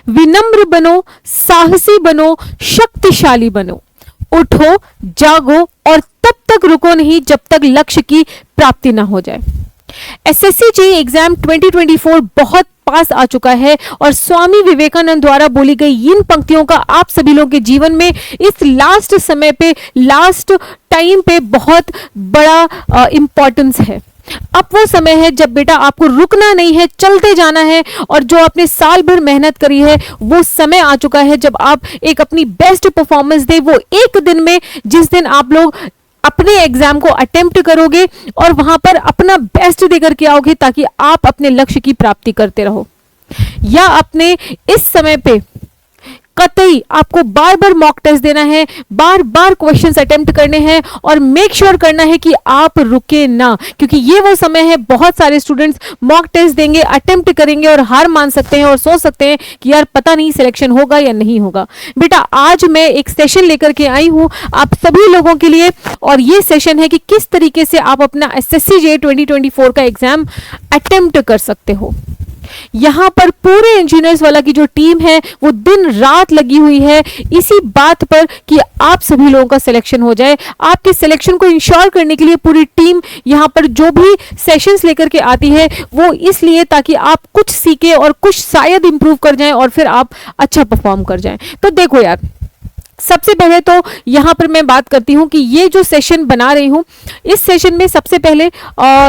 विनम्र बनो, साहसी बनो, शक्तिशाली बनो। उठो, जागो और तब तक रुको नहीं जब तक लक्ष्य की प्राप्ति ना हो जाए। एसएससी जेईई एग्जाम 2024 बहुत पास आ चुका है और स्वामी विवेकानंद द्वारा बोली गई इन पंक्तियों का आप सभी लोगों के जीवन में इस लास्ट समय पे, लास्ट टाइम पे बहुत बड़ा इंपॉर्टेंस है। अब वो समय है जब बेटा आपको रुकना नहीं है, चलते जाना है, और जो आपने साल भर मेहनत करी है वो समय आ चुका है जब आप एक अपनी बेस्ट परफॉर्मेंस दे। वो एक दिन में जिस दिन आप लोग अपने एग्जाम को अटेम्प्ट करोगे और वहां पर अपना बेस्ट देकर के आओगे ताकि आप अपने लक्ष्य की प्राप्ति करते रहो। या अपने इस समय पे कतई आपको बार बार मॉक टेस्ट देना है, बार बार क्वेश्चंस अटेम्प्ट करने हैं और मेक श्योर करना है कि आप रुके ना, क्योंकि ये वो समय है बहुत सारे स्टूडेंट्स मॉक टेस्ट देंगे, अटेम्प्ट करेंगे और हार मान सकते हैं और सोच सकते हैं कि यार पता नहीं सिलेक्शन होगा या नहीं होगा। बेटा आज मैं एक सेशन लेकर के आई हूं आप सभी लोगों के लिए, और ये सेशन है कि किस तरीके से आप अपना एसएससी जेईई 2024 का एग्जाम अटेम्प्ट कर सकते हो। यहां पर पूरे इंजीनियर्स वाला की जो टीम है वो दिन रात लगी हुई है इसी बात पर कि आप सभी लोगों का सिलेक्शन हो जाए। आपके सिलेक्शन को इंश्योर करने के लिए पूरी टीम यहां पर जो भी सेशंस लेकर के आती है वो इसलिए ताकि आप कुछ सीखे और कुछ शायद इंप्रूव कर जाएं और फिर आप अच्छा परफॉर्म कर जाएं। तो देखो यार, सबसे पहले तो यहां पर मैं बात करती हूं कि ये जो सेशन बना रही हूं, इस सेशन में सबसे पहले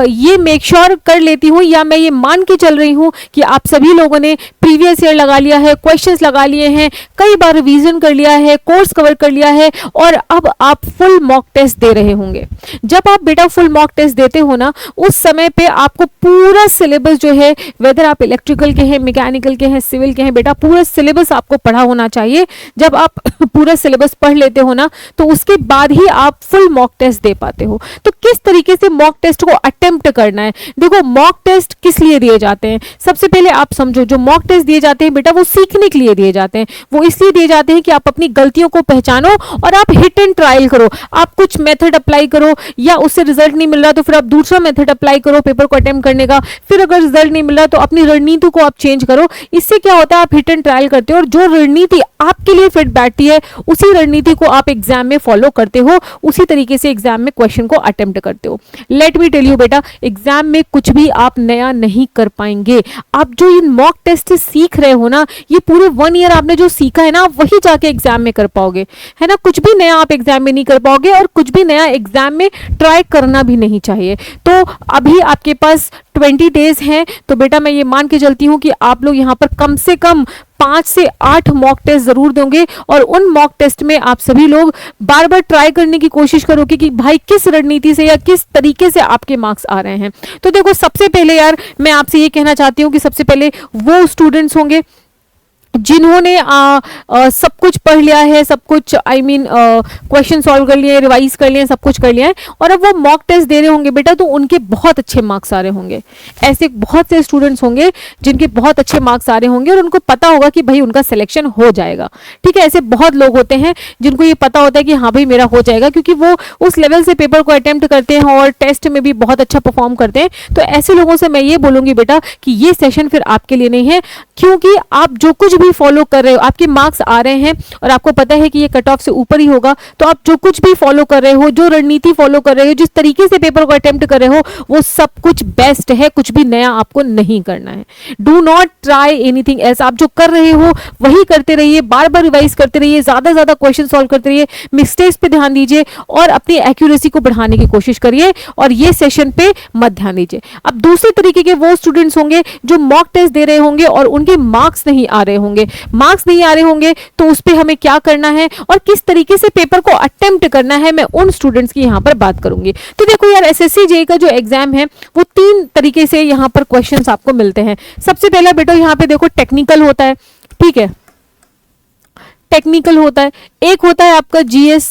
ये मेक श्योर कर लेती हूं या मैं ये मान के चल रही हूं कि आप सभी लोगों ने प्रीवियस ईयर लगा लिया है, क्वेश्चंस लगा लिए हैं, कई बार रिवीजन कर लिया है, कोर्स कवर कर लिया है और अब आप फुल मॉक टेस्ट दे रहे होंगे। जब आप बेटा फुल मॉक टेस्ट देते हो ना, उस समय पे आपको पूरा सिलेबस जो है, वेदर आप इलेक्ट्रिकल के हैं, मैकेनिकल के हैं, सिविल के हैं, बेटा पूरा सिलेबस आपको पढ़ा होना चाहिए। जब आप पूरा सिलेबस पढ़ लेते हो ना तो उसके बाद ही आप फुल मॉक टेस्ट दे पाते हो। तो किस तरीके से मॉक टेस्ट को अटेम्प्ट करना है, देखो मॉक टेस्ट किस लिए दिए जाते हैं। सबसे पहले आप समझो, जो मॉक टेस्ट दिए जाते हैं बेटा वो सीखने के लिए दिए जाते हैं। वो इसलिए दिए जाते हैं कि आप अपनी गलतियों को पहचानो और आप हिट एंड ट्रायल करो। आप कुछ मेथड अप्लाई करो या उससे रिजल्ट नहीं मिल रहा तो फिर आप दूसरा मेथड अप्लाई करो पेपर को अटेम्प्ट करने का। फिर अगर रिजल्ट नहीं मिल रहा तो अपनी रणनीति को आप चेंज करो। इससे क्या होता है, आप हिट एंड ट्रायल करते हो और जो रणनीति आपके लिए फिट बैठती है उसी रणनीति को आप एग्जाम में फॉलो करते हो, उसी तरीके से एग्जाम में क्वेश्चन को अटेम्प्ट करते हो। लेट मी टेल यू बेटा, एग्जाम में कुछ भी आप नया नहीं कर पाएंगे। आप जो इन मॉक टेस्ट से सीख रहे हो ना, ये पूरे 1 ईयर आपने जो सीखा है ना, वही जाके एग्जाम में कर पाओगे, है ना। कुछ भी नया आप एग्जाम में नहीं कर पाओगे और कुछ भी नया एग्जाम में ट्राई करना भी नहीं चाहिए। तो अभी आपके पास 20 डेज हैं, तो बेटा मैं ये मान के चलती हूँ कि आप लोग यहाँ पर कम से कम 5 से 8 मॉक टेस्ट जरूर दोगे और उन मॉक टेस्ट में आप सभी लोग बार बार ट्राई करने की कोशिश करोगे कि भाई किस रणनीति से या किस तरीके से आपके मार्क्स आ रहे हैं। तो देखो सबसे पहले यार मैं आपसे ये कहना चाहती हूँ कि सबसे पहले वो स्टूडेंट्स होंगे जिन्होंने सब कुछ पढ़ लिया है, सब कुछ क्वेश्चन सॉल्व कर लिए, रिवाइज कर लिए, सब कुछ कर लिया है और अब वो मॉक टेस्ट दे रहे होंगे बेटा, तो उनके बहुत अच्छे मार्क्स आ रहे होंगे। ऐसे बहुत से स्टूडेंट्स होंगे जिनके बहुत अच्छे मार्क्स आ रहे होंगे और उनको पता होगा कि भाई उनका सिलेक्शन हो जाएगा। ठीक है, ऐसे बहुत लोग होते हैं जिनको ये पता होता है कि हाँ भाई मेरा हो जाएगा, क्योंकि वो उस लेवल से पेपर को अटेम्प्ट करते हैं और टेस्ट में भी बहुत अच्छा परफॉर्म करते हैं। तो ऐसे लोगों से मैं ये बोलूंगी बेटा कि ये सेशन फिर आपके लिए नहीं है, क्योंकि आप जो कुछ भी फॉलो कर रहे हो, आपके मार्क्स आ रहे हैं और आपको पता है कि ये कट ऑफ से ऊपर ही होगा, तो आप जो कुछ भी फॉलो कर रहे हो, जो रणनीति फॉलो कर रहे हो, जिस तरीके से पेपर को अटेम्प्ट कर रहे हो, वो सब कुछ बेस्ट है। कुछ भी नया आपको नहीं करना है। Do not try anything else. आप जो कर रहे हो वही करते रहिए, बार बार रिवाइज करते रहिए, ज्यादा ज्यादा क्वेश्चन सॉल्व करते रहिए, मिस्टेक्स पे ध्यान दीजिए और अपनी एक्यूरेसी को बढ़ाने की कोशिश करिए और ये सेशन पे मत ध्यान दीजिए। अब दूसरे तरीके के वो स्टूडेंट्स होंगे जो मॉक टेस्ट दे रहे होंगे और उनके मार्क्स नहीं आ रहे होंगे। मार्क्स नहीं आ रहे होंगे तो उस पर हमें क्या करना है और किस तरीके से पेपर को अटेम्प्ट करना है, मैं उन स्टूडेंट्स की यहां पर बात करूंगी। तो देखो यार, एसएससी जेईई का जो एग्जाम है वो 3 तरीके से यहां पर क्वेश्चंस आपको मिलते हैं। सबसे पहला बेटा यहां पे देखो टेक्निकल होता है, ठीक है, टेक्निकल होता है। एक होता है आपका जीएस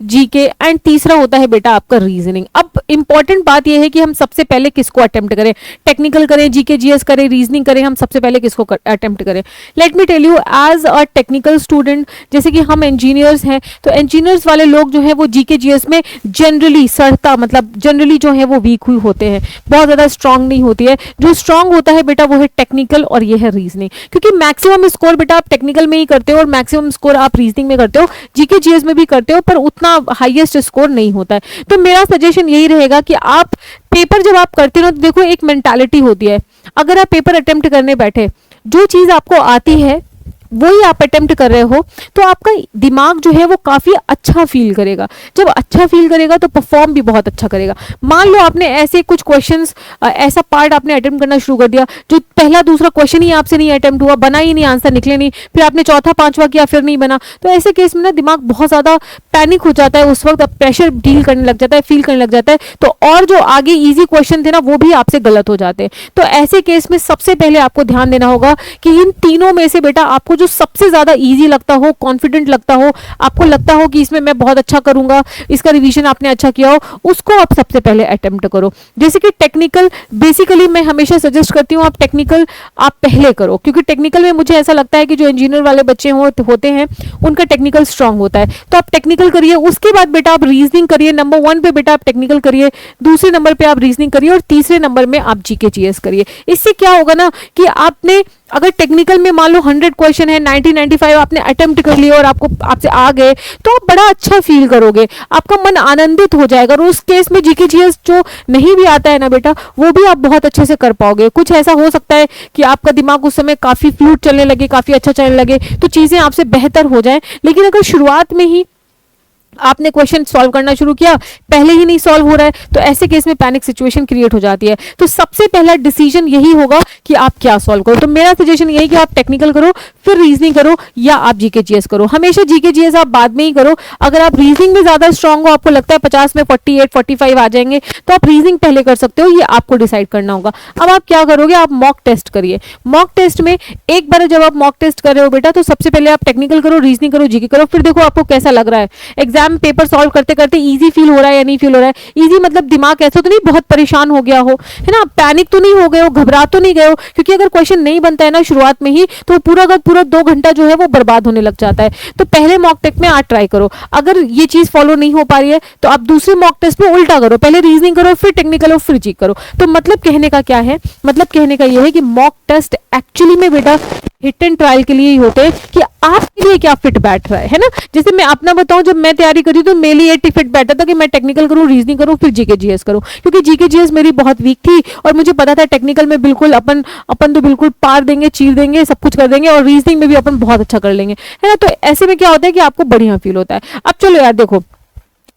जीके एंड तीसरा होता है बेटा आपका रीजनिंग। अब इंपॉर्टेंट बात यह है कि हम सबसे पहले किसको अटेम्प्ट करें, टेक्निकल करें, जीके जीएस करें, रीजनिंग करें, हम सबसे पहले किसको अटेम्प्ट करें। Let me tell you, as a technical student, जैसे कि हम इंजीनियर्स हैं, तो इंजीनियर्स वाले लोग जो है वो जीके जीएस में जनरली सड़ता मतलब जनरली जो है वो वीक हुई होते हैं, बहुत ज्यादा स्ट्रांग नहीं होती है। जो स्ट्रांग होता है बेटा वो है टेक्निकल और ये है रीजनिंग, क्योंकि मैक्सिमम स्कोर बेटा आप टेक्निकल में ही करते हो और मैक्सिमम स्कोर आप रीजनिंग में करते हो, जीके जीएस में भी करते हो, पर उतना हाईएस्ट स्कोर नहीं होता है। तो मेरा सजेशन यही रहेगा कि आप पेपर जब आप करते हो तो देखो एक मेंटालिटी होती है, अगर आप पेपर अटेम्प्ट करने बैठे, जो चीज आपको आती है वही आप अटेम्प्ट कर रहे हो, तो आपका दिमाग जो है वो काफी अच्छा फील करेगा। जब अच्छा फील करेगा तो परफॉर्म भी बहुत अच्छा करेगा। मान लो आपने ऐसे कुछ क्वेश्चंस, ऐसा पार्ट आपने अटेम्प्ट करना शुरू कर दिया जो पहला दूसरा क्वेश्चन ही आपसे नहीं अटेम्प्ट हुआ, बना ही नहीं, आंसर निकले नहीं, फिर आपने चौथा पांचवा किया फिर नहीं बना, तो ऐसे केस में ना दिमाग बहुत ज्यादा पैनिक हो जाता है, उस वक्त प्रेशर डील करने लग जाता है, फील करने लग जाता है, तो और जो आगे इजी क्वेश्चन थे ना वो भी आपसे गलत हो जाते हैं। तो ऐसे केस में सबसे पहले आपको ध्यान देना होगा कि इन तीनों में से बेटा आपको जो सबसे ज्यादा इजी लगता हो, कॉन्फिडेंट लगता हो, आपको लगता हो कि इसमें मैं बहुत अच्छा करूंगा, इसका रिवीजन आपने अच्छा किया हो, उसको आप सबसे पहले अटेम्प्ट करो। जैसे कि टेक्निकल, बेसिकली मैं हमेशा सजेस्ट करती हूँ आप टेक्निकल आप पहले करो, क्योंकि टेक्निकल में मुझे ऐसा लगता है कि जो इंजीनियर वाले बच्चे होते हैं उनका टेक्निकल स्ट्रांग होता है, तो आप टेक्निकल करिए। उसके बाद बेटा आप रीजनिंग करिए, नंबर 1 पे बेटा आप टेक्निकल करिए, दूसरे नंबर पे आप रीजनिंग करिए और तीसरे नंबर में आप जीके जीएस करिए। इससे क्या होगा ना कि आपने अगर टेक्निकल में मान लो 100 क्वेश्चन है, 90-95 आपने अटेम्प्ट कर लिया और आपको आपसे आ गए, तो आप बड़ा अच्छा फील करोगे, आपका मन आनंदित हो जाएगा। और उस केस में जीके जीएस जो नहीं भी आता है ना बेटा, वो भी आप बहुत अच्छे से कर पाओगे। कुछ ऐसा हो सकता है कि आपका दिमाग उस समय काफी फ्लूट चलने लगे, काफी अच्छा चलने लगे, तो चीजें आपसे बेहतर हो जाए। लेकिन अगर शुरुआत में ही आपने क्वेश्चन सॉल्व करना शुरू किया, पहले ही नहीं सॉल्व हो रहा है, तो ऐसे केस में पैनिक सिचुएशन क्रिएट हो जाती है। तो सबसे पहला डिसीजन यही होगा कि आप क्या सॉल्व करो। तो मेरा सजेशन यही कि आप टेक्निकल करो, फिर रीजनिंग करो, या आप जीके जीएस करो। हमेशा जीके जीएस आप बाद में ही करो। अगर आप रीजनिंग में ज्यादा स्ट्रांग हो, आपको लगता है 50 में 48-45 आ जाएंगे, तो आप रीजनिंग पहले कर सकते हो, ये आपको डिसाइड करना होगा। अब आप क्या करोगे, आप मॉक टेस्ट करिए। मॉक टेस्ट में एक बार जब आप मॉक टेस्ट कर रहे हो बेटा, तो सबसे पहले आप टेक्निकल करो, रीजनिंग करो, जीके करो, फिर देखो आपको कैसा लग रहा है। एग्जाम पेपर सॉल्व करते करते इजी फील हो रहा है या नहीं फील हो रहा है। इजी मतलब दिमाग ऐसा तो नहीं बहुत परेशान हो गया हो, है ना, पैनिक तो नहीं हो गए हो, घबरा तो नहीं गए हो, क्योंकि अगर क्वेश्चन नहीं बनता है ना शुरुआत में ही, तो पूरा का पूरा 2 घंटा जो है वो बर्बाद होने लग जाता है। तो पहले मॉक टेस्ट में आज ट्राई करो। अगर ये चीज फॉलो नहीं हो पा रही है तो आप दूसरे मॉक टेस्ट में उल्टा करो, पहले रीजनिंग करो, फिर टेक्निकल करो, फिर जी करो। तो मतलब कहने का क्या है, मतलब कहने का यह है कि मॉक टेस्ट एक्चुअली में बेटा हिट एंड ट्रायल के लिए ही होते हैं कि आपके लिए क्या फिट बैठ रहा है ना। जैसे मैं अपना बताऊं, जब मैं तैयारी करी तो मेरे लिए फिट बैठा था कि मैं टेक्निकल करूं, रीजनिंग करूं, फिर जीके जीएस करूं, क्योंकि जीके जीएस मेरी बहुत वीक थी और मुझे पता था टेक्निकल में बिल्कुल अपन तो बिल्कुल पार देंगे, चीर देंगे, सब कुछ कर देंगे, और रीजनिंग में भी अपन बहुत अच्छा कर लेंगे, है ना। तो ऐसे में क्या होता है कि आपको बढ़िया फील होता है। अब चलो यार देखो,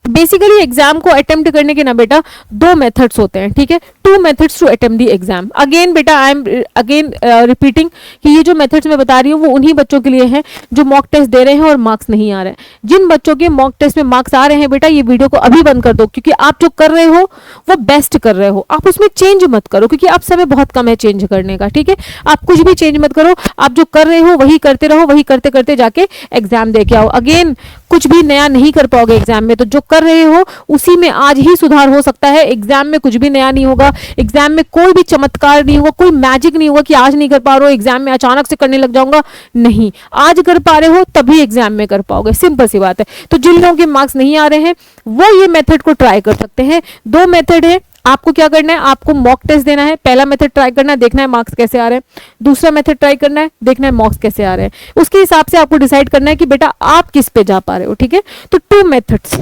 बेसिकली एग्जाम को अटेम्प्ट करने के ना बेटा 2 मेथड्स होते हैं, ठीक है। 2 methods to attempt the exam. Again बेटा आई एम अगेन रिपीटिंग कि ये जो मेथड्स मैं बता रही हूँ वो उन्हीं बच्चों के लिए है जो मॉक टेस्ट दे रहे हैं और मार्क्स नहीं आ रहे हैं। जिन बच्चों के मॉक टेस्ट में मार्क्स आ रहे हैं बेटा, ये वीडियो को अभी बंद कर दो, क्योंकि आप जो कर रहे हो वो बेस्ट कर रहे हो, आप उसमें चेंज मत करो, क्योंकि आप समय बहुत कम है चेंज करने का, ठीक है। आप कुछ भी चेंज मत करो, आप जो कर रहे हो वही करते रहो, वही करते करते जाके एग्जाम दे के आओ। अगेन कुछ भी नया नहीं कर पाओगे एग्जाम में, तो जो कर रहे हो उसी में आज ही सुधार हो सकता है। एग्जाम में कुछ भी नया नहीं होगा, एग्जाम में कोई भी चमत्कार नहीं होगा, कोई मैजिक नहीं होगा कि आज नहीं कर पा रहे हो एग्जाम में अचानक से करने लग जाऊंगा, नहीं, आज कर पा रहे हो तभी एग्जाम में कर पाओगे, सिंपल सी बात है। तो जिन लोगों के मार्क्स नहीं आ रहे हैं वो ये मेथड को ट्राई कर सकते हैं। 2 मेथड है, आपको क्या करना है, आपको मॉक टेस्ट देना है। पहला मेथड ट्राई करना है, देखना है मार्क्स कैसे आ रहे हैं। दूसरा मेथड ट्राई करना है, देखना है मार्क्स कैसे आ रहे हैं। उसके हिसाब से आपको डिसाइड करना है कि बेटा आप किस पे जा पा रहे हो, ठीक है। तो 2 मेथड्स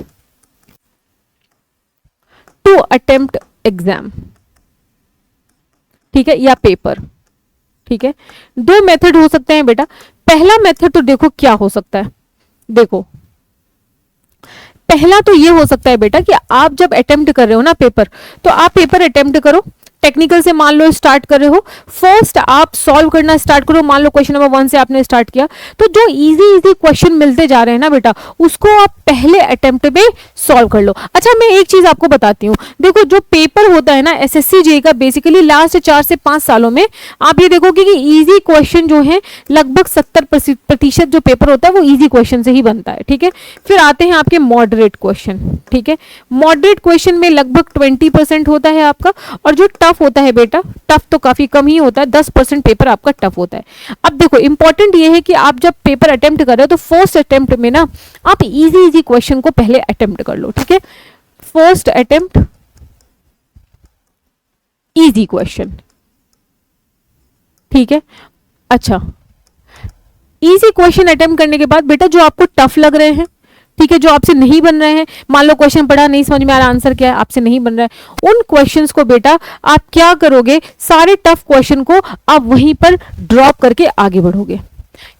टू अटेम्प्ट एग्जाम, ठीक है, या पेपर, ठीक है। 2 मेथड हो सकते हैं बेटा। पहला मेथड तो देखो क्या हो सकता है, देखो पहला तो ये हो सकता है बेटा कि आप जब अटेम्प्ट कर रहे हो ना पेपर, तो आप पेपर अटेम्प्ट करो, टेक्निकल से मान लो स्टार्ट कर रहे हो, फर्स्ट आप सॉल्व करना स्टार्ट करो। मान लो क्वेश्चन नंबर 1 से आपने स्टार्ट किया, तो जो इजी इजी क्वेश्चन मिलते जा रहे हैं ना बेटा, उसको आप पहले अटेम्प्ट में सॉल्व कर लो। अच्छा, मैं एक चीज आपको बताती हूँ, देखो जो पेपर होता है ना एसएससी जेईई का, बेसिकली लास्ट 4 से 5 सालों में आप ये देखोगे कि इजी क्वेश्चन जो है लगभग 70% जो पेपर होता है वो इजी क्वेश्चन से ही बनता है। ठीक है, फिर आते हैं आपके मॉडरेट क्वेश्चन। ठीक है, मॉडरेट क्वेश्चन में लगभग 20% होता है आपका, और जो टफ होता है बेटा, टफ तो काफी कम ही होता है, 10% पेपर आपका टफ होता है। अब देखो इंपॉर्टेंट ये है कि आप जब पेपर अटेम्प्ट कर रहे हो तो फर्स्ट अटेम्प्ट में ना आप इजी इजी क्वेश्चन को पहले अटेम्प्ट कर लो। ठीक है, फर्स्ट अटेम्प्ट इजी क्वेश्चन। ठीक है, अच्छा इजी क्वेश्चन अटेम्प्ट करने के बाद बेटा जो आपको टफ लग रहे हैं, ठीक है, जो आपसे नहीं बन रहे हैं, मान लो क्वेश्चन पढ़ा नहीं समझ में आ रहा, आंसर क्या है आपसे नहीं बन रहा है, उन क्वेश्चंस को बेटा आप क्या करोगे, सारे टफ क्वेश्चन को आप वहीं पर ड्रॉप करके आगे बढ़ोगे।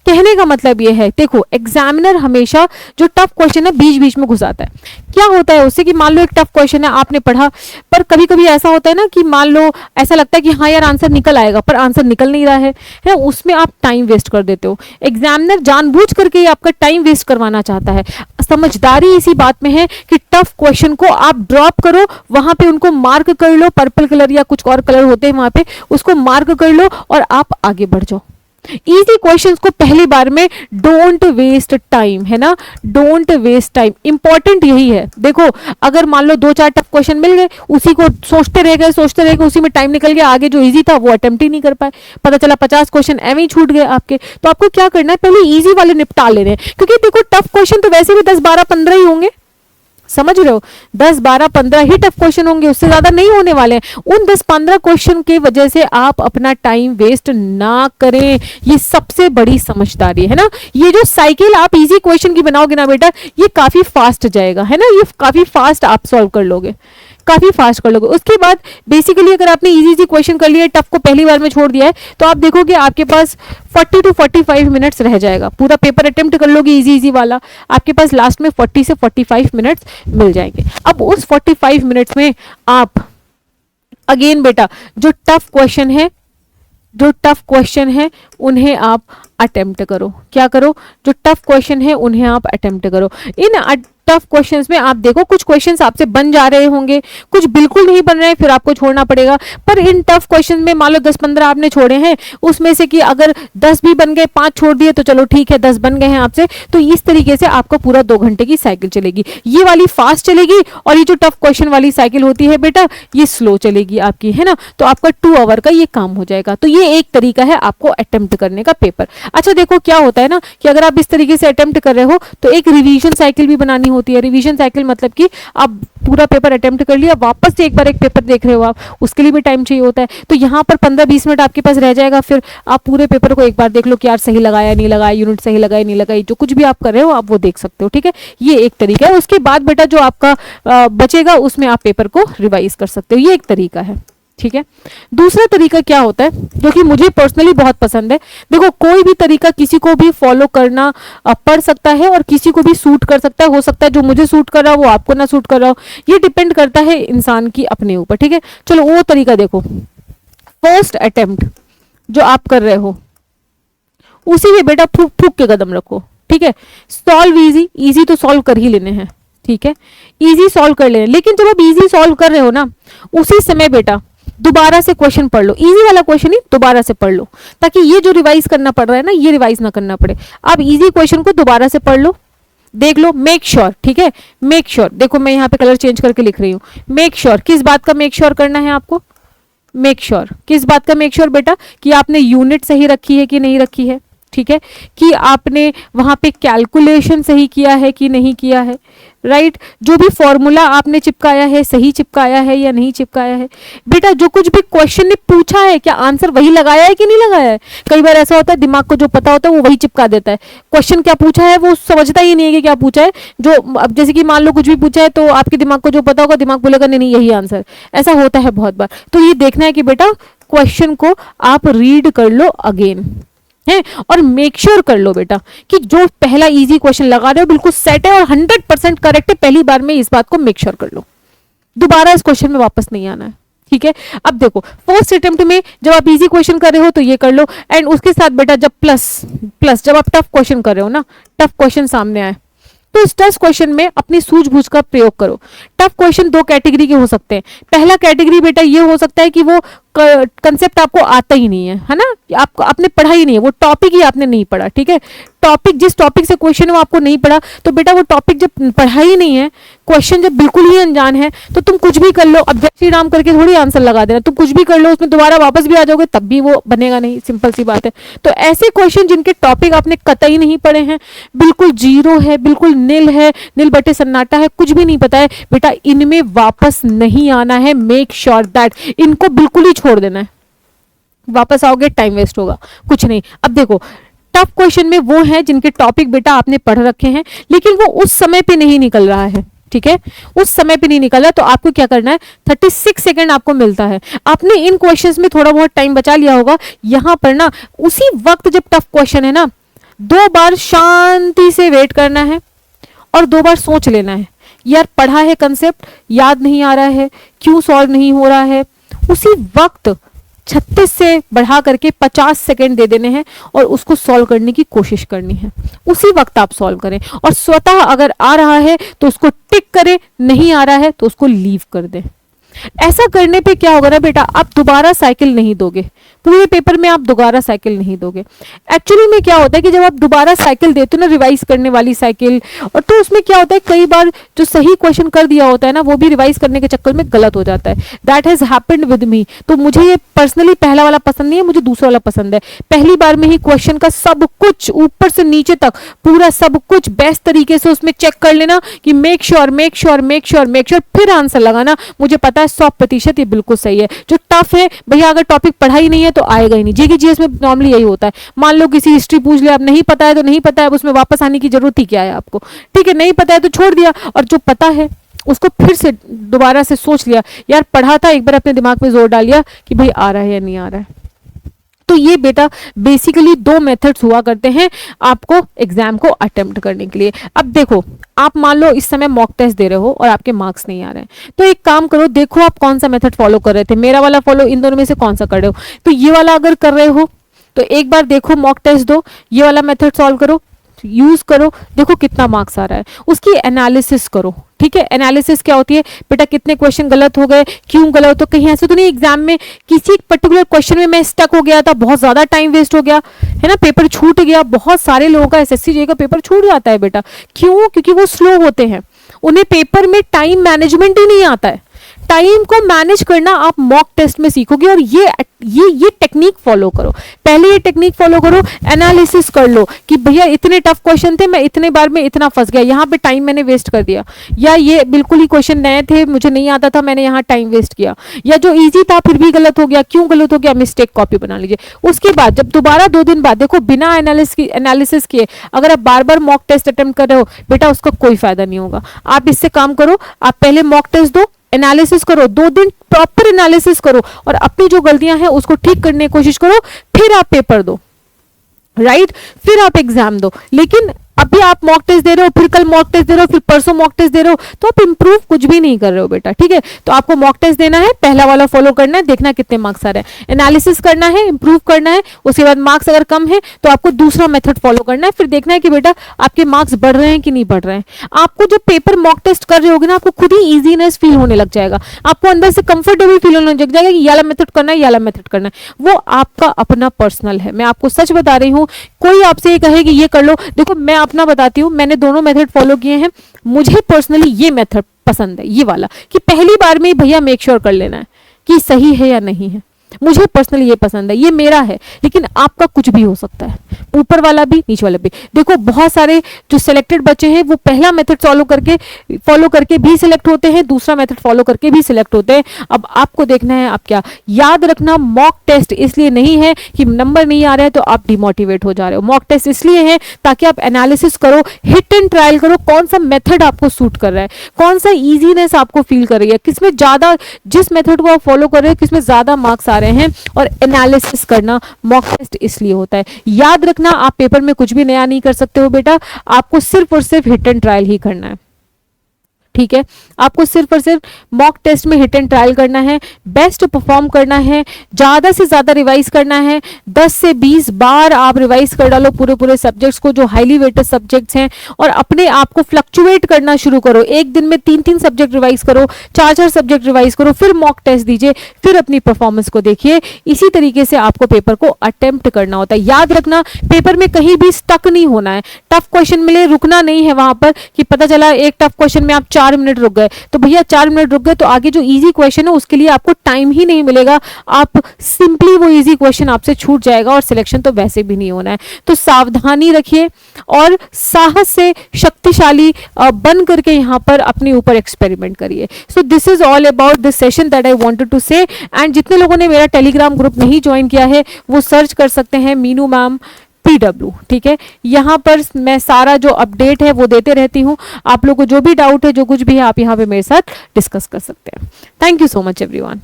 कहने का मतलब ये है, देखो एग्जामिनर हमेशा जो टफ क्वेश्चन है बीच बीच में घुसाता है। क्या होता है उससे कि मान लो एक टफ क्वेश्चन है आपने पढ़ा, पर कभी कभी ऐसा होता है ना कि मान लो ऐसा लगता है कि हाँ यार आंसर निकल आएगा, पर आंसर निकल नहीं रहा है उसमें आप टाइम वेस्ट कर देते हो। एग्जामिनर जानबूझ करके ही आपका टाइम वेस्ट करवाना चाहता है। समझदारी इसी बात में है कि टफ क्वेश्चन को आप ड्रॉप करो, वहां पे उनको मार्क कर लो, पर्पल कलर या कुछ और कलर होते हैं वहां पे, उसको मार्क कर लो और आप आगे बढ़ जाओ। इजी क्वेश्चंस को पहली बार में डोंट वेस्ट टाइम, है ना, डोंट वेस्ट टाइम, इंपॉर्टेंट यही है। देखो अगर मान लो 2-4 टफ क्वेश्चन मिल गए, उसी को सोचते रह गए, उसी में टाइम निकल गया, आगे जो इजी था वो अटेम्प्ट ही नहीं कर पाए, पता चला 50 क्वेश्चन एवं ही छूट गए आपके। तो आपको क्या करना है, पहले इजी वाले निपटा लेने हैं, क्योंकि देखो टफ क्वेश्चन तो वैसे भी 10, 12, 15 ही होंगे, समझ रहे हो, 10, 12, 15 ही टफ क्वेश्चन होंगे, उससे ज्यादा नहीं होने वाले हैं। उन 10-15 क्वेश्चन की वजह से आप अपना टाइम वेस्ट ना करें, ये सबसे बड़ी समझदारी है ना। ये जो साइकिल आप इजी क्वेश्चन की बनाओगे ना बेटा, ये काफी फास्ट जाएगा, है ना, ये काफी फास्ट आप सॉल्व कर लोगे, काफी फास्ट कर लोगे। उसके बाद बेसिकली अगर आपने इजी इजी क्वेश्चन कर लिया, टफ को पहली बार में छोड़ दिया है, तो आप देखोगे आपके पास 40 to 45 मिनट्स रह जाएगा। पूरा पेपर अटेम्प्ट कर लोगे इजी इजी वाला, आपके पास लास्ट में 40 से 45 मिनट्स मिल जाएंगे। अब उस 45 मिनट्स में आप अगेन बेटा जो टफ क्वेश्चन है उन्हें आप अटेम्प्ट करो। क्या करो, जो टफ क्वेश्चन है उन्हें आप अटेम्प्ट करो। इन टफ क्वेश्चंस में आप देखो कुछ क्वेश्चंस आपसे बन जा रहे होंगे, कुछ बिल्कुल नहीं बन रहे हैं, फिर आपको छोड़ना पड़ेगा। पर इन टफ क्वेश्चंस में मान लो 10-15 आपने छोड़े हैं, उसमें से कि अगर 10 भी बन गए, 5 छोड़ दिए तो चलो ठीक है, 10 बन गए हैं आपसे, तो इस तरीके से आपका पूरा 2 घंटे की साइकिल चलेगी। ये वाली फास्ट चलेगी और ये जो टफ क्वेश्चन वाली साइकिल होती है बेटा ये स्लो चलेगी आपकी, है ना। तो आपका 2 आवर का ये काम हो जाएगा। तो ये एक तरीका है आपको अटेम्प्ट करने का पेपर। अच्छा देखो क्या होता है ना कि अगर आप इस तरीके से अटेम्प्ट कर रहे हो तो एक रिवीजन साइकिल भी बनानी होती है। रिवीजन साइकिल मतलब कि आप पूरा पेपर अटेम्प्ट कर लिया, वापस से एक बार एक पेपर देख रहे हो आप, उसके लिए भी टाइम चाहिए होता है। तो यहाँ पर 15-20 मिनट आपके पास रह जाएगा, फिर आप पूरे पेपर को एक बार देख लो कि यार सही लगाया नहीं लगाया, यूनिट सही लगाई नहीं लगाई, जो कुछ भी आप कर रहे हो आप वो देख सकते हो। ठीक है, ये एक तरीका है। उसके बाद बेटा जो आपका बचेगा उसमें आप पेपर को रिवाइज कर सकते हो, ये एक तरीका है। ठीक है, दूसरा तरीका क्या होता है जो कि मुझे पर्सनली बहुत पसंद है। देखो कोई भी तरीका किसी को भी फॉलो करना पड़ सकता है और किसी को भी सूट कर सकता है। हो सकता है जो मुझे सूट कर रहा हो वो आपको ना सूट कर रहा हो, ये डिपेंड करता है इंसान की अपने ऊपर। ठीक है, चलो वो तरीका देखो। फर्स्ट अटेम्प्ट जो आप कर रहे हो उसी में बेटा फूक फूक के कदम रखो। ठीक है, सॉल्व इजी तो सॉल्व कर ही लेने हैं। ठीक है, इजी सॉल्व कर लेने, लेकिन जब आप इजी सॉल्व कर रहे हो ना उसी समय बेटा दोबारा से क्वेश्चन पढ़ लो, इजी वाला क्वेश्चन ही दोबारा से पढ़ लो, ताकि ये जो रिवाइज करना पड़ रहा है ना ये रिवाइज ना करना पड़े। आप इजी क्वेश्चन को दोबारा से पढ़ लो, देख लो, मेक श्योर। ठीक है, मेक श्योर, देखो मैं यहाँ पे कलर चेंज करके लिख रही हूँ। मेक श्योर, किस बात का मेक श्योर करना है आपको, मेक श्योर किस बात का मेक श्योर बेटा, कि आपने यूनिट सही रखी है कि नहीं रखी है। ठीक है, कि आपने वहां पे कैलकुलेशन सही किया है कि नहीं किया है, राइट, जो भी फॉर्मूला आपने चिपकाया है सही चिपकाया है या नहीं चिपकाया है। बेटा जो कुछ भी क्वेश्चन ने पूछा है क्या आंसर वही लगाया है कि नहीं लगाया है। कई बार ऐसा होता है दिमाग को जो पता होता है वो वही चिपका देता है, क्वेश्चन क्या पूछा है वो समझता ही नहीं है कि क्या पूछा है। जो अब जैसे कि मान लो कुछ भी पूछा है तो आपके दिमाग को जो पता होगा दिमाग बोलेगा नहीं नहीं यही आंसर, ऐसा होता है बहुत बार। तो ये देखना है कि बेटा क्वेश्चन को आप रीड कर लो अगेन है, और मेक श्योर कर लो बेटा कि जो पहला इजी क्वेश्चन लगा रहे हो बिल्कुल सेट है और 100% करेक्ट है। पहली बार में इस बात को मेक श्योर कर लो, दोबारा इस क्वेश्चन में वापस नहीं आना है। ठीक है। अब देखो फर्स्ट अटेम्प्ट में जब आप इजी क्वेश्चन कर रहे हो तो ये कर लो, एंड उसके साथ बेटा जब प्लस जब आप टफ क्वेश्चन कर रहे हो ना, टफ क्वेश्चन सामने आए तो इस टफ क्वेश्चन में अपनी सूझबूझ का प्रयोग करो। टफ क्वेश्चन दो कैटेगरी के हो सकते हैं। पहला कैटेगरी बेटा ये हो सकता है कि वो कंसेप्ट आपको आता ही नहीं है ना, आपको आपने पढ़ा ही नहीं है, वो टॉपिक ही आपने नहीं पढ़ा, ठीक है। टॉपिक जिस टॉपिक से क्वेश्चन है वो आपको नहीं पढ़ा, तो बेटा वो टॉपिक जब पढ़ा ही नहीं है, क्वेश्चन जब बिल्कुल ही अनजान है, तो तुम कुछ भी कर लो, अब जय श्री राम करके थोड़ी आंसर लगा देना, तुम कुछ भी कर लो उसमें दोबारा वापस भी आ जाओगे तब भी वो बनेगा नहीं, सिंपल सी बात है। तो ऐसे क्वेश्चन जिनके टॉपिक आपने कतई नहीं पढ़े हैं, बिल्कुल जीरो है, बिल्कुल नील है, नील बटे सन्नाटा है, कुछ भी नहीं पता है बेटा, इनमें वापस नहीं आना है। मेक श्योर दैट इनको बिल्कुल ही छोड़ देना है, वापस आओगे टाइम वेस्ट होगा, कुछ नहीं। अब देखो टफ क्वेश्चन में वो है जिनके टॉपिक बेटा आपने पढ़ रखे हैं लेकिन वो उस समय पे नहीं निकल रहा है, ठीक है, उस समय पे नहीं निकल रहा, तो आपको क्या करना है, 36 सेकंड आपको मिलता है। आपने इन क्वेश्चंस में थोड़ा बहुत टाइम बचा लिया होगा, यहां पर ना उसी वक्त जब टफ क्वेश्चन है ना, 2 बार शांति से वेट करना है और 2 बार सोच लेना है, यार पढ़ा है कंसेप्ट, याद नहीं आ रहा है, क्यों सॉल्व नहीं हो रहा है। उसी वक्त 36 से बढ़ा करके 50 सेकंड दे देने हैं और उसको सॉल्व करने की कोशिश करनी है। उसी वक्त आप सॉल्व करें और स्वतः अगर आ रहा है तो उसको टिक करें, नहीं आ रहा है तो उसको लीव कर दें। ऐसा करने पे क्या होगा ना बेटा, आप दोबारा साइकिल नहीं दोगे, पूरे पेपर में आप दोबारा साइकिल नहीं दोगे। एक्चुअली में क्या होता है कि जब आप दोबारा साइकिल देते हो ना, रिवाइज करने वाली साइकिल, और तो उसमें क्या होता है कई बार जो सही क्वेश्चन कर दिया होता है ना, वो भी रिवाइज करने के चक्कर में गलत हो जाता है। That has happened with me. तो मुझे ये पर्सनली पहला वाला पसंद नहीं है, मुझे दूसरा वाला पसंद है। पहली बार में ही क्वेश्चन का सब कुछ ऊपर से नीचे तक पूरा सब कुछ बेस्ट तरीके से उसमें चेक कर लेना कि मेक श्योर, फिर आंसर लगाना। मुझे पता है 100% ये बिल्कुल सही है। जो टफ है भैया, अगर टॉपिक पढ़ा ही नहीं है तो आएगा ही नहीं। जीके जीएस में नॉर्मली यही होता है, मान लो किसी हिस्ट्री पूछ लिया, अब नहीं पता है तो नहीं पता है, अब उसमें वापस आने की जरूरत ही क्या है आपको, ठीक है, नहीं पता है तो छोड़ दिया, और जो पता है उसको फिर से दोबारा से सोच लिया, यार पढ़ा था, एक बार अपने दिमाग में जोर डाल लिया कि भाई आ रहा है या नहीं आ रहा है। तो ये बेटा बेसिकली 2 मेथड्स हुआ करते हैं आपको एग्जाम को अटेम्प्ट करने के लिए। अब देखो आप मान लो इस समय मॉक टेस्ट दे रहे हो और आपके मार्क्स नहीं आ रहे हैं, तो एक काम करो, देखो आप कौन सा मेथड फॉलो कर रहे थे, मेरा वाला फॉलो, इन दोनों में से कौन सा कर रहे हो। तो ये वाला अगर कर रहे हो तो एक बार देखो मॉक टेस्ट दो, ये वाला मेथड सॉल्व करो, यूज करो, देखो कितना मार्क्स आ रहा है, उसकी एनालिसिस करो, ठीक है। एनालिसिस क्या होती है बेटा, कितने क्वेश्चन गलत हो गए, क्यों गलत, तो कहीं ऐसे तो नहीं एग्जाम में किसी पर्टिकुलर क्वेश्चन में मैं स्टक हो गया था, बहुत ज्यादा टाइम वेस्ट हो गया है ना, पेपर छूट गया। बहुत सारे लोगों का एसएससी जेईई का पेपर छूट जाता है बेटा, क्यों, क्योंकि वो स्लो होते हैं, उन्हें पेपर में टाइम मैनेजमेंट ही नहीं आता है। टाइम को मैनेज करना आप मॉक टेस्ट में सीखोगे, और ये टेक्निक फॉलो करो। पहले ये टेक्निक फॉलो करो, एनालिसिस कर लो कि भैया इतने टफ क्वेश्चन थे, मैं इतने बार में इतना फंस गया, यहाँ पे टाइम मैंने वेस्ट कर दिया, या ये बिल्कुल ही क्वेश्चन नए थे, मुझे नहीं आता था, मैंने यहाँ टाइम वेस्ट किया, या जो इजी था फिर भी गलत हो गया, क्यों गलत हो गया, मिस्टेक कॉपी बना लीजिए। उसके बाद जब दोबारा 2 दिन बाद देखो, बिना एनालिसिस किए अगर आप बार बार मॉक टेस्ट अटेम्प्ट कर रहे हो बेटा, उसका कोई फायदा नहीं होगा। आप इससे काम करो, आप पहले मॉक टेस्ट दो, एनालिसिस करो, 2 दिन प्रॉपर एनालिसिस करो और अपनी जो गलतियां हैं उसको ठीक करने की कोशिश करो, फिर आप पेपर दो, राइट, फिर आप एग्जाम दो। लेकिन अभी आप मॉक टेस्ट दे रहे हो, फिर कल मॉक टेस्ट दे रहे हो, फिर परसों मॉक टेस्ट दे रहे हो, तो आप इंप्रूव कुछ भी नहीं कर रहे हो बेटा, ठीक है। तो आपको मॉक टेस्ट देना है, पहला वाला फॉलो करना है, देखना कितने मार्क्स आ रहे हैं, एनालिसिस करना है, इंप्रूव करना है, उसके बाद मार्क्स अगर कम है तो आपको दूसरा मेथड फॉलो करना है, फिर देखना है कि बेटा आपके मार्क्स बढ़ रहे हैं कि नहीं बढ़ रहे हैं। आपको जब पेपर मॉक टेस्ट कर रहे होगे ना, आपको खुद ही ईजीनेस फील होने लग जाएगा, आपको अंदर से कंफर्टेबल फील होने लग जाएगा कि ये वाला मेथड करना है, ये वाला मेथड करना है। वो आपका अपना पर्सनल है, मैं आपको सच बता रही हूँ। कोई आपसे ये कहे कि ये कर लो, देखो मैं अपना बताती हूँ, मैंने दोनों मेथड फॉलो किए हैं। मुझे पर्सनली ये मेथड पसंद है, ये वाला, कि पहली बार में भैया मेक श्योर कर लेना है कि सही है या नहीं है। मुझे पर्सनली ये पसंद है, ये मेरा है, लेकिन आपका कुछ भी हो सकता है, ऊपर वाला भी नीचे वाला भी। देखो बहुत सारे जो सिलेक्टेड बच्चे हैं वो पहला मेथड फॉलो करके भी सिलेक्ट होते हैं, दूसरा मेथड फॉलो करके भी सिलेक्ट होते हैं। अब आपको देखना है आप क्या। याद रखना, मॉक टेस्ट इसलिए नहीं है कि नंबर नहीं आ रहे हैं तो आप डिमोटिवेट हो जा रहे हो। मॉक टेस्ट इसलिए है ताकि आप एनालिसिस करो, हिट एंड ट्रायल करो, कौन सा मेथड आपको सूट कर रहा है, कौन सा ईजीनेस आपको फील कर रही है, किसमें ज्यादा, जिस मेथड को आप फॉलो कर रहे हो किसमें ज्यादा मार्क्स आ रहे हैं। और एनालिसिस करना मॉक टेस्ट इसलिए होता है। याद रखना, आप पेपर में कुछ भी नया नहीं कर सकते हो बेटा, आपको सिर्फ और सिर्फ हिट एंड ट्रायल ही करना है। ठीक है, आपको सिर्फ और सिर्फ मॉक टेस्ट में हिट एंड ट्रायल करना है, बेस्ट परफॉर्म करना है, ज़्यादा से ज़्यादा रिवाइज करना है। 10 से 20 बार आप रिवाइज कर डालो पूरे पूरे सब्जेक्ट्स को जो हाईली वेटेड सब्जेक्ट्स हैं, और अपने आप को फ्लक्चुएट करना शुरू करो। एक दिन में 3-3 सब्जेक्ट रिवाइज करो, 4-4 सब्जेक्ट रिवाइज करो, फिर मॉक टेस्ट दीजिए, फिर अपनी परफॉर्मेंस को देखिए। इसी तरीके से आपको पेपर को अटेम्प्ट करना होता है। याद रखना, पेपर में कहीं भी स्टक नहीं होना है। टफ क्वेश्चन मिले, रुकना नहीं है वहां पर कि पता चला एक टफ क्वेश्चन में आप 4 मिनट रुक गए, तो भैया 4 मिनट रुक गए तो आगे जो इजी क्वेश्चन है उसके लिए आपको टाइम ही नहीं मिलेगा। आप सिंपली वो इजी क्वेश्चन आपसे छूट जाएगा और सिलेक्शन तो वैसे भी नहीं होना है। तो सावधानी रखिए और साहस से शक्तिशाली बन करके यहाँ पर अपने ऊपर एक्सपेरिमेंट करिए। So this is all about this session that I wanted to say. And जितने लोगों ने मेरा टेलीग्राम ग्रुप नहीं ज्वाइन किया है वो सर्च कर सकते हैं मीनू मैम PW, ठीक है। यहाँ पर मैं सारा जो अपडेट है वो देते रहती हूँ। आप लोगों को जो भी डाउट है, जो कुछ भी है, आप यहाँ पे मेरे साथ डिस्कस कर सकते हैं। Thank you so much everyone.